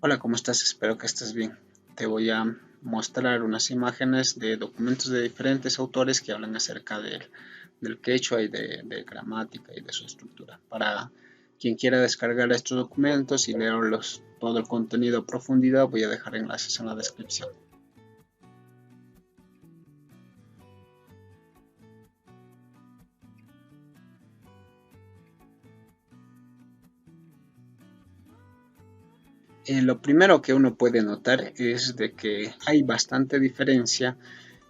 Hola, ¿cómo estás? Espero que estés bien. Te voy a mostrar unas imágenes de documentos de diferentes autores que hablan acerca del quechua y de gramática y de su estructura. Para quien quiera descargar estos documentos y leerlos todo el contenido a profundidad, voy a dejar enlaces en la descripción. Lo primero que uno puede notar es de que hay bastante diferencia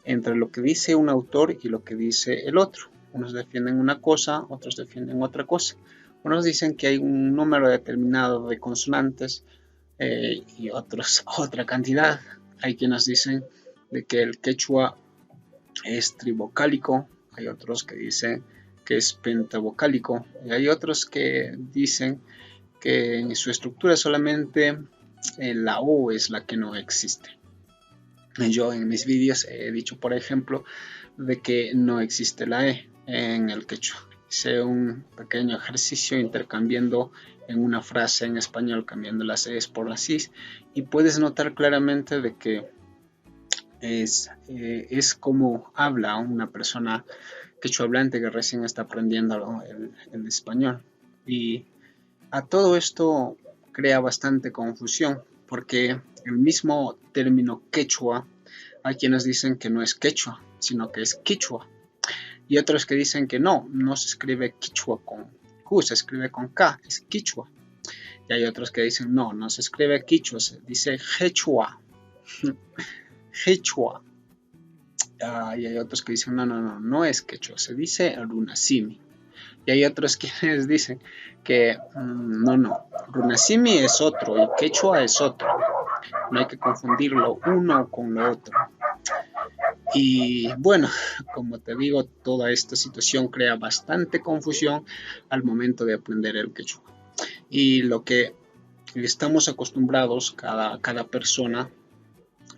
entre lo que dice un autor y lo que dice el otro. Unos defienden una cosa, otros defienden otra cosa. Unos dicen que hay un número determinado de consonantes y otros otra cantidad. Hay quienes dicen de que el quechua es trivocálico, hay otros que dicen que es pentavocálico y hay otros que dicen que en su estructura solamente la O es la que no existe. Yo en mis vídeos he dicho, por ejemplo, de que no existe la E en el quechua. Hice un pequeño ejercicio intercambiando en una frase en español, cambiando las E's por las I's, y puedes notar claramente de que es como habla una persona quechua hablante que recién está aprendiendo el español. Y a todo esto crea bastante confusión, porque el mismo término quechua, hay quienes dicen que no es quechua, sino que es quichua, y otros que dicen que no se escribe quichua con Q, se escribe con K, es quichua. Y hay otros que dicen no se escribe quichua, se dice quechua, quechua. Y hay otros que dicen no es quechua, se dice runasimi. Y hay otros quienes dicen que runasimi es otro y quechua es otro. No hay que confundirlo uno con lo otro. Y bueno, como te digo, toda esta situación crea bastante confusión al momento de aprender el quechua. Y lo que estamos acostumbrados cada persona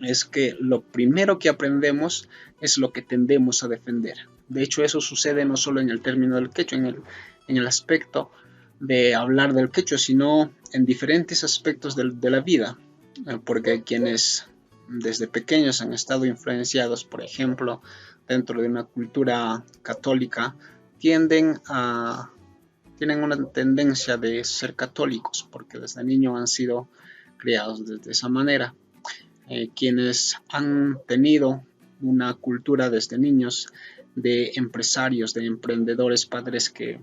es que lo primero que aprendemos es lo que tendemos a defender. De hecho, eso sucede no solo en el término del quechua, en el aspecto de hablar del quechua, sino en diferentes aspectos de la vida, porque quienes desde pequeños han estado influenciados, por ejemplo, dentro de una cultura católica, tienen una tendencia de ser católicos, porque desde niños han sido criados de esa manera. Quienes han tenido una cultura desde niños de empresarios, de emprendedores, padres que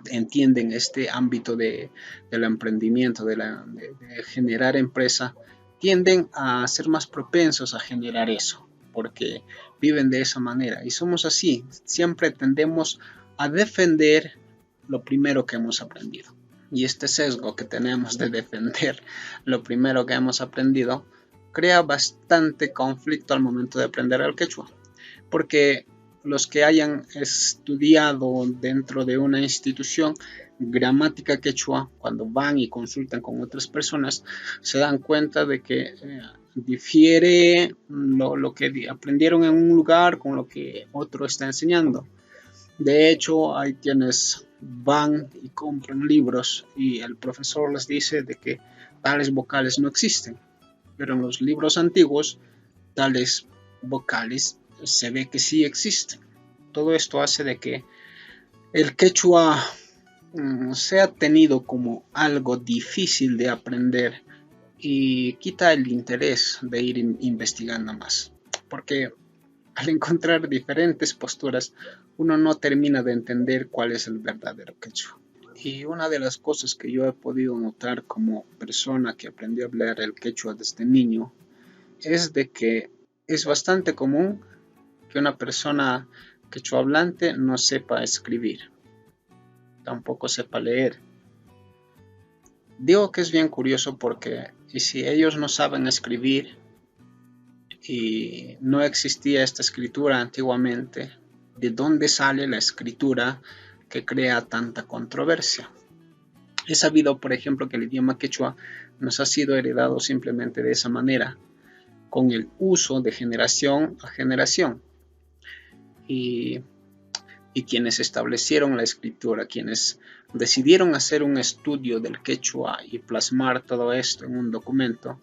entienden este ámbito del emprendimiento, de generar empresa, tienden a ser más propensos a generar eso, porque viven de esa manera. Y somos así, siempre tendemos a defender lo primero que hemos aprendido. Y este sesgo que tenemos de defender lo primero que hemos aprendido crea bastante conflicto al momento de aprender el quechua, porque los que hayan estudiado dentro de una institución gramática quechua, cuando van y consultan con otras personas, se dan cuenta de que difiere lo que aprendieron en un lugar con lo que otro está enseñando. De hecho, hay quienes van y compran libros y el profesor les dice de que tales vocales no existen, pero en los libros antiguos tales vocales se ve que sí existen. Todo esto hace de que el quechua sea tenido como algo difícil de aprender y quita el interés de ir investigando más, porque al encontrar diferentes posturas uno no termina de entender cuál es el verdadero quechua. Y una de las cosas que yo he podido notar como persona que aprendió a hablar el quechua desde niño es de que es bastante común que una persona quechua hablante no sepa escribir, tampoco sepa leer. Digo que es bien curioso porque y si ellos no saben escribir y no existía esta escritura antiguamente, ¿de dónde sale la escritura que crea tanta controversia? He sabido, por ejemplo, que el idioma quechua nos ha sido heredado simplemente de esa manera, con el uso de generación a generación. Y Y quienes establecieron la escritura, quienes decidieron hacer un estudio del quechua y plasmar todo esto en un documento,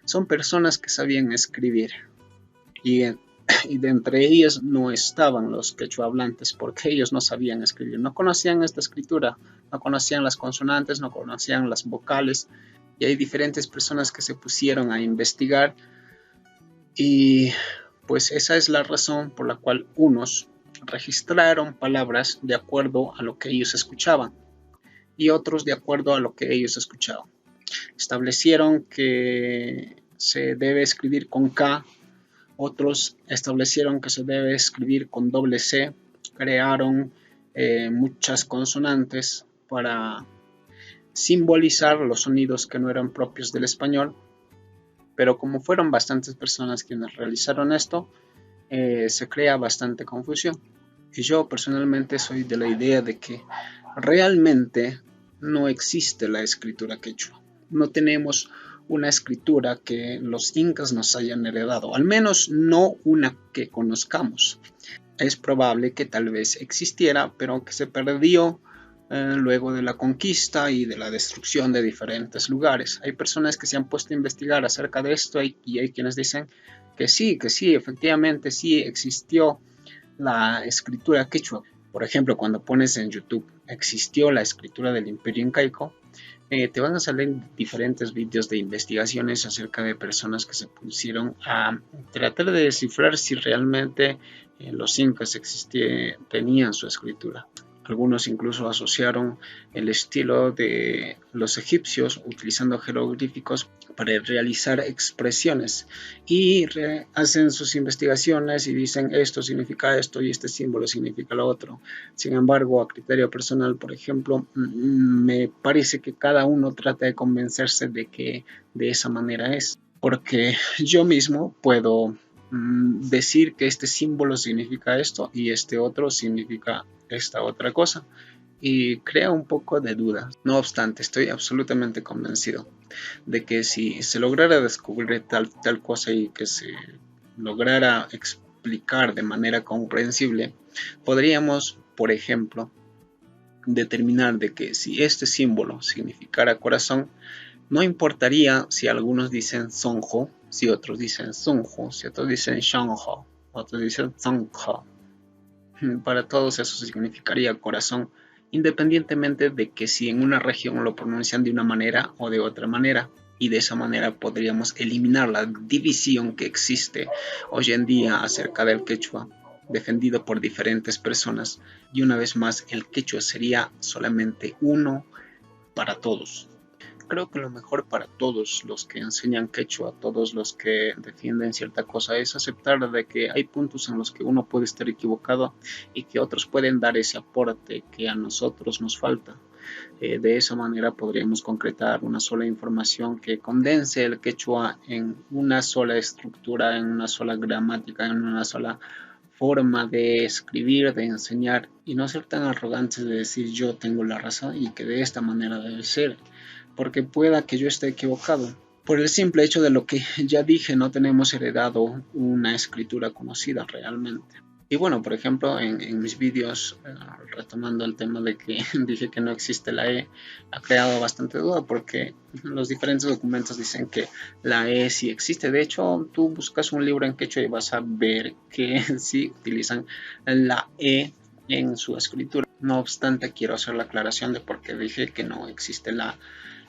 son personas que sabían escribir. Y de entre ellos no estaban los quechua hablantes, porque ellos no sabían escribir, no conocían esta escritura, no conocían las consonantes, no conocían las vocales, y hay diferentes personas que se pusieron a investigar, y pues esa es la razón por la cual unos registraron palabras de acuerdo a lo que ellos escuchaban y otros de acuerdo a lo que ellos escuchaban. Establecieron que se debe escribir con K, otros establecieron que se debe escribir con doble C, crearon muchas consonantes para simbolizar los sonidos que no eran propios del español, pero como fueron bastantes personas quienes realizaron esto, se crea bastante confusión. Y yo personalmente soy de la idea de que realmente no existe la escritura quechua. No tenemos una escritura que los incas nos hayan heredado, al menos no una que conozcamos. Es probable que tal vez existiera, pero que se perdió luego de la conquista y de la destrucción de diferentes lugares. Hay personas que se han puesto a investigar acerca de esto y hay quienes dicen que sí, efectivamente sí existió la escritura quechua. Por ejemplo, cuando pones en YouTube existió la escritura del Imperio Incaico, te van a salir diferentes vídeos de investigaciones acerca de personas que se pusieron a tratar de descifrar si realmente los incas tenían su escritura. Algunos incluso asociaron el estilo de los egipcios utilizando jeroglíficos para realizar expresiones y hacen sus investigaciones y dicen esto significa esto y este símbolo significa lo otro. Sin embargo, a criterio personal, por ejemplo, me parece que cada uno trata de convencerse de que de esa manera es, porque yo mismo puedo decir que este símbolo significa esto y este otro significa esta otra cosa, y crea un poco de duda. No obstante, estoy absolutamente convencido de que si se lograra descubrir tal cosa y que se lograra explicar de manera comprensible, podríamos, por ejemplo, determinar de que si este símbolo significara corazón, no importaría si algunos dicen sonjo, si otros dicen sunjo, si otros dicen shonjo, otros dicen zonjo. Para todos eso significaría corazón, independientemente de que si en una región lo pronuncian de una manera o de otra manera. Y de esa manera podríamos eliminar la división que existe hoy en día acerca del quechua, defendido por diferentes personas. Y una vez más, el quechua sería solamente uno para todos. Creo que lo mejor para todos los que enseñan quechua, todos los que defienden cierta cosa, es aceptar de que hay puntos en los que uno puede estar equivocado y que otros pueden dar ese aporte que a nosotros nos falta. De esa manera podríamos concretar una sola información que condense el quechua en una sola estructura, en una sola gramática, en una sola forma de escribir, de enseñar, y no ser tan arrogantes de decir yo tengo la razón y que de esta manera debe ser, porque pueda que yo esté equivocado. Por el simple hecho de lo que ya dije, no tenemos heredado una escritura conocida realmente. Y bueno, por ejemplo, en mis vídeos, retomando el tema de que dije que no existe la E, ha creado bastante duda porque los diferentes documentos dicen que la E sí existe. De hecho, tú buscas un libro en quechua y vas a ver que sí utilizan la E en su escritura. No obstante, quiero hacer la aclaración de por qué dije que no existe la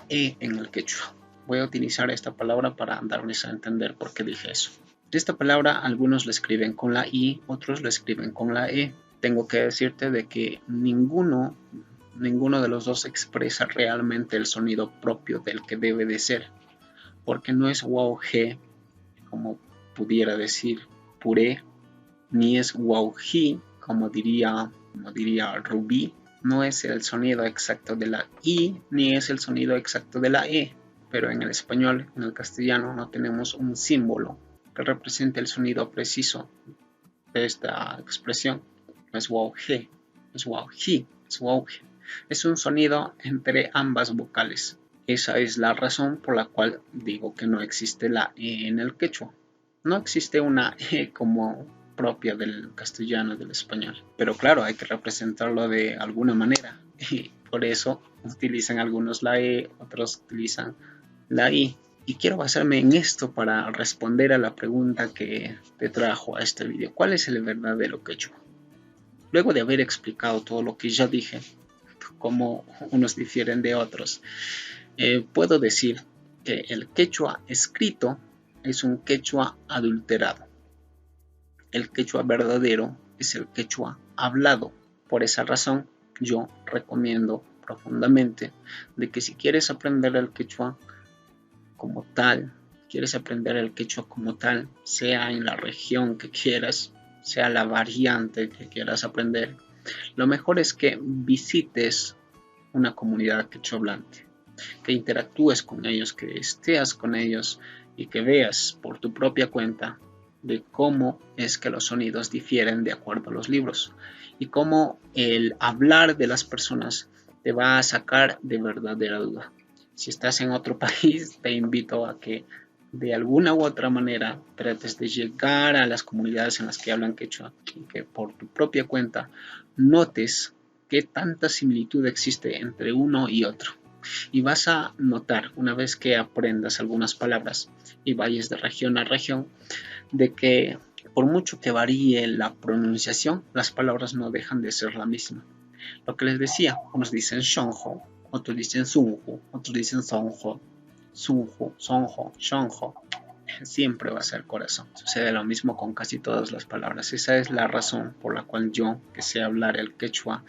E en el quechua. Voy a utilizar esta palabra para darles a entender por qué dije eso. Esta palabra algunos la escriben con la I, otros la escriben con la E. Tengo que decirte de que ninguno de los dos expresa realmente el sonido propio del que debe de ser, porque no es wow-g, como pudiera decir puré, ni es wow-ji, como diría Rubí. No es el sonido exacto de la I, ni es el sonido exacto de la E, pero en el español, en el castellano, no tenemos un símbolo que represente el sonido preciso de esta expresión. No es wow-g, es wow-ji, es wow-g. Es un sonido entre ambas vocales. Esa es la razón por la cual digo que no existe la E en el quechua. No existe una E como propia del castellano y del español. Pero claro, hay que representarlo de alguna manera y por eso utilizan algunos la E, otros utilizan la I. Y quiero basarme en esto para responder a la pregunta que te trajo a este video. ¿Cuál es el verdadero quechua? Luego de haber explicado todo lo que ya dije, cómo unos difieren de otros, puedo decir que el quechua escrito es un quechua adulterado. El quechua verdadero es el quechua hablado. Por esa razón, yo recomiendo profundamente de que si quieres aprender el quechua como tal, sea en la región que quieras, sea la variante que quieras aprender, lo mejor es que visites una comunidad quechua hablante, que interactúes con ellos, que estés con ellos y que veas por tu propia cuenta de cómo es que los sonidos difieren de acuerdo a los libros y cómo el hablar de las personas te va a sacar de verdadera duda. Si estás en otro país, te invito a que de alguna u otra manera trates de llegar a las comunidades en las que hablan quechua y que por tu propia cuenta notes qué tanta similitud existe entre uno y otro. Y vas a notar, una vez que aprendas algunas palabras y vayas de región a región, de que por mucho que varíe la pronunciación, las palabras no dejan de ser la misma. Lo que les decía, unos dicen shonjo, otros dicen sunju, otros dicen sonjo, sunju, sonjo, shonjo. Siempre va a ser corazón. Sucede lo mismo con casi todas las palabras. Esa es la razón por la cual yo, que sé hablar el quechua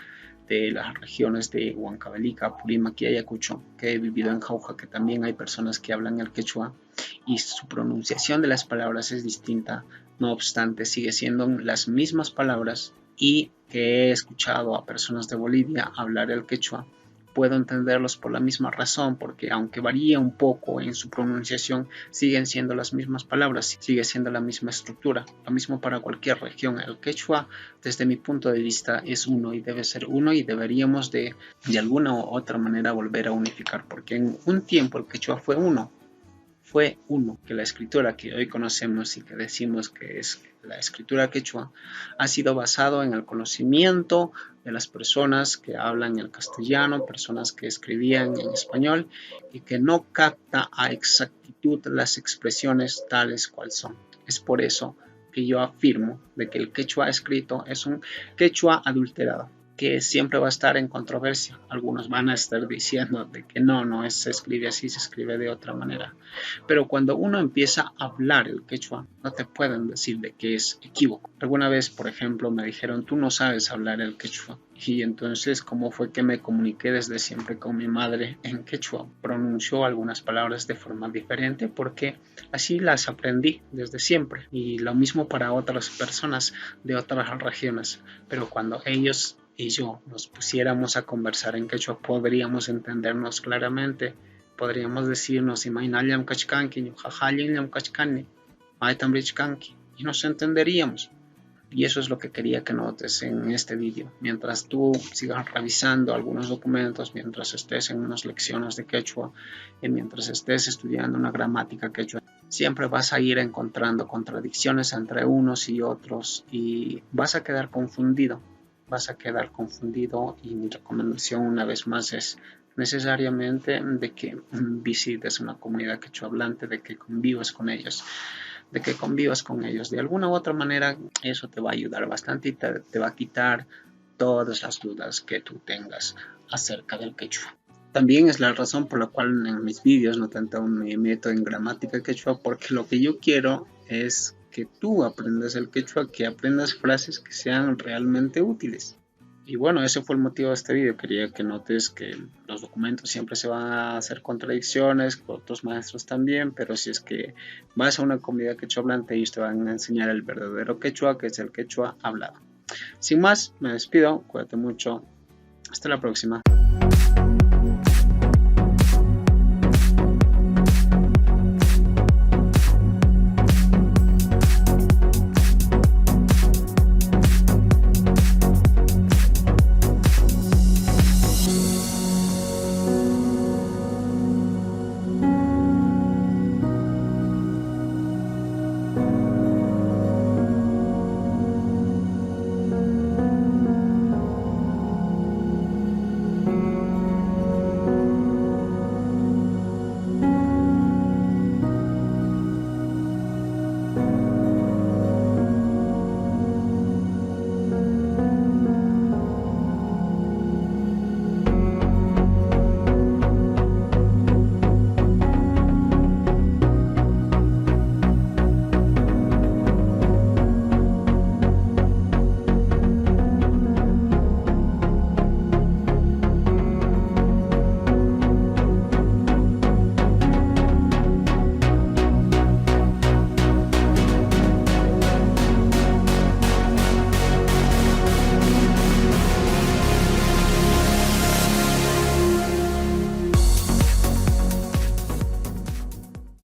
de las regiones de Huancavelica, Apurímac y Ayacucho, que he vivido en Jauja, que también hay personas que hablan el quechua y su pronunciación de las palabras es distinta, no obstante sigue siendo las mismas palabras, y que he escuchado a personas de Bolivia hablar el quechua, puedo entenderlos por la misma razón, porque aunque varía un poco en su pronunciación, siguen siendo las mismas palabras, sigue siendo la misma estructura. Lo mismo para cualquier región. El quechua, desde mi punto de vista, es uno y debe ser uno, y deberíamos de alguna u otra manera volver a unificar, porque en un tiempo el quechua fue uno, que la escritura que hoy conocemos y que decimos que es la escritura quechua ha sido basado en el conocimiento de las personas que hablan el castellano, personas que escribían en español y que no capta a exactitud las expresiones tales cual son. Es por eso que yo afirmo de que el quechua escrito es un quechua adulterado, que siempre va a estar en controversia. Algunos van a estar diciendo de que no se escribe así, se escribe de otra manera. Pero cuando uno empieza a hablar el quechua, no te pueden decir de que es equívoco. Alguna vez, por ejemplo, me dijeron, tú no sabes hablar el quechua. Y entonces, ¿cómo fue que me comuniqué desde siempre con mi madre en quechua? Pronunció algunas palabras de forma diferente porque así las aprendí desde siempre. Y lo mismo para otras personas de otras regiones. Pero cuando ellos y yo nos pusiéramos a conversar en quechua, podríamos entendernos claramente. Podríamos decirnos, y nos entenderíamos. Y eso es lo que quería que notes en este vídeo. Mientras tú sigas revisando algunos documentos, mientras estés en unas lecciones de quechua, y mientras estés estudiando una gramática quechua, siempre vas a ir encontrando contradicciones entre unos y otros y vas a quedar confundido. Y mi recomendación una vez más es necesariamente de que visites una comunidad quechua hablante, de que convivas con ellos. De alguna u otra manera eso te va a ayudar bastante y te va a quitar todas las dudas que tú tengas acerca del quechua. También es la razón por la cual en mis vídeos no tanto me meto en gramática quechua, porque lo que yo quiero es que tú aprendas el quechua, que aprendas frases que sean realmente útiles. Y bueno, ese fue el motivo de este video. Quería que notes que los documentos siempre se van a hacer contradicciones, con otros maestros también, pero si es que vas a una comunidad quechua hablante, ellos te van a enseñar el verdadero quechua, que es el quechua hablado. Sin más, me despido, cuídate mucho, hasta la próxima.